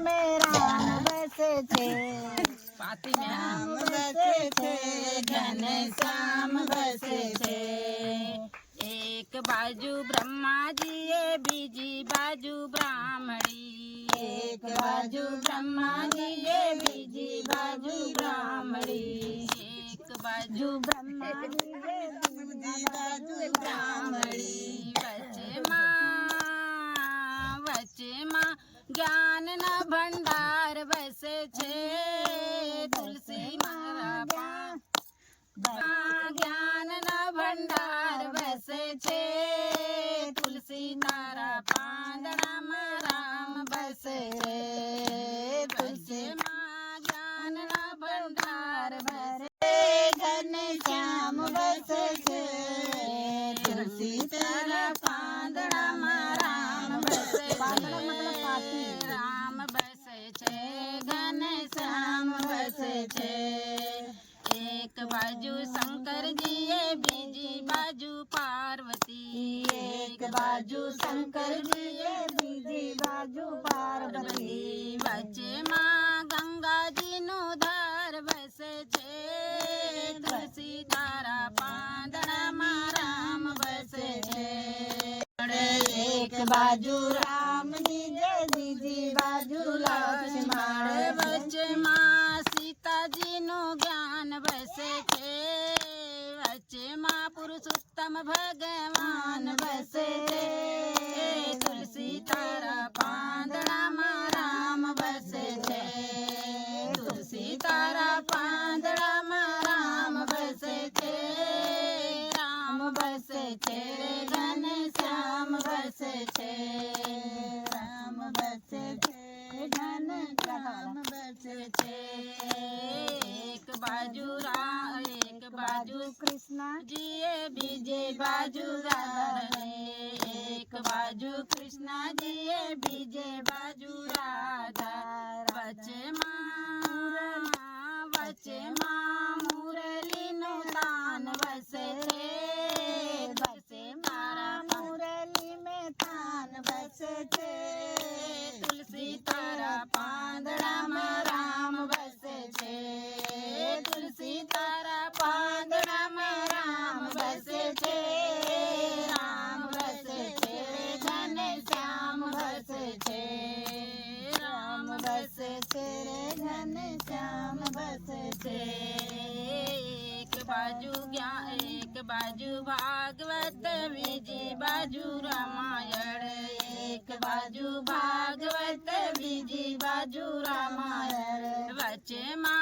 में राम बसे छे, पाती में राम बसे छे, घनश्याम बसे छे। एक बाजू ब्रह्मा जी बीजी बाजू ब्राह्मणी, एक बाजू ब्रह्मा जी बीजी बाजू ब्राह्मणी, एक बाजू ब्रह्मा जी बीजी बाजू ब्राह्मणी। वच्चे मां ज्ञान ना भंडार बसे छे, तुलसी मारा ज्ञान ना भंडार बसे छे, तुलसी तारा पांदड़ा में राम बसे छे, तुलसी मां ज्ञान ना भंडार बसे, घनश्याम बसे छे, तुलसी तारा पांदड़ा में राम बसे छे, राम बसे छे, घनश्याम बसे छे। एक बाजू शंकर जी बीजी बाजू पार्वती, एक बाजू शंकर जी बीजी बाजू पार्वती, वच्चे मां गंगा जी नो धार बसे छे, तुलसी तारा पांदड़ा में राम बसे छे। एक बाजू राम जी बीजी बाजू लक्ष्मण, वच्चे मां सीता जी नो ज्ञान बसे छे, वच्चे मां पुरुषोत्तम भगवान बसे छे, तुलसी तारा पांदड़ा में राम बसे छे, तुलसी तारा पांदड़ा में राम बसे छे, राम बसे छे, घनश्याम बसे छे, राम बसे छे, घनश्याम बसे छे। एक बाजू कृष्ण जी बीजे बाजू राधा, एक बाजू कृष्ण जी बीजे बाजू राधा, वच्चे मां मुरली नो तान बसे छे, बसे मारा मुरली में तान बसे छे, तुलसी तारा पांदड़ा में राम बसे छे, तुलसी तारा पांदड़ा में राम बसे छे, राम बसे छे, घनश्याम बसे छे, राम बसे छे, घनश्याम बसे छे। एक बाजू भागवत बीजी बाजू रामायण, एक बाजू भागवत बीजी बाजू रामायण, वच्चे मां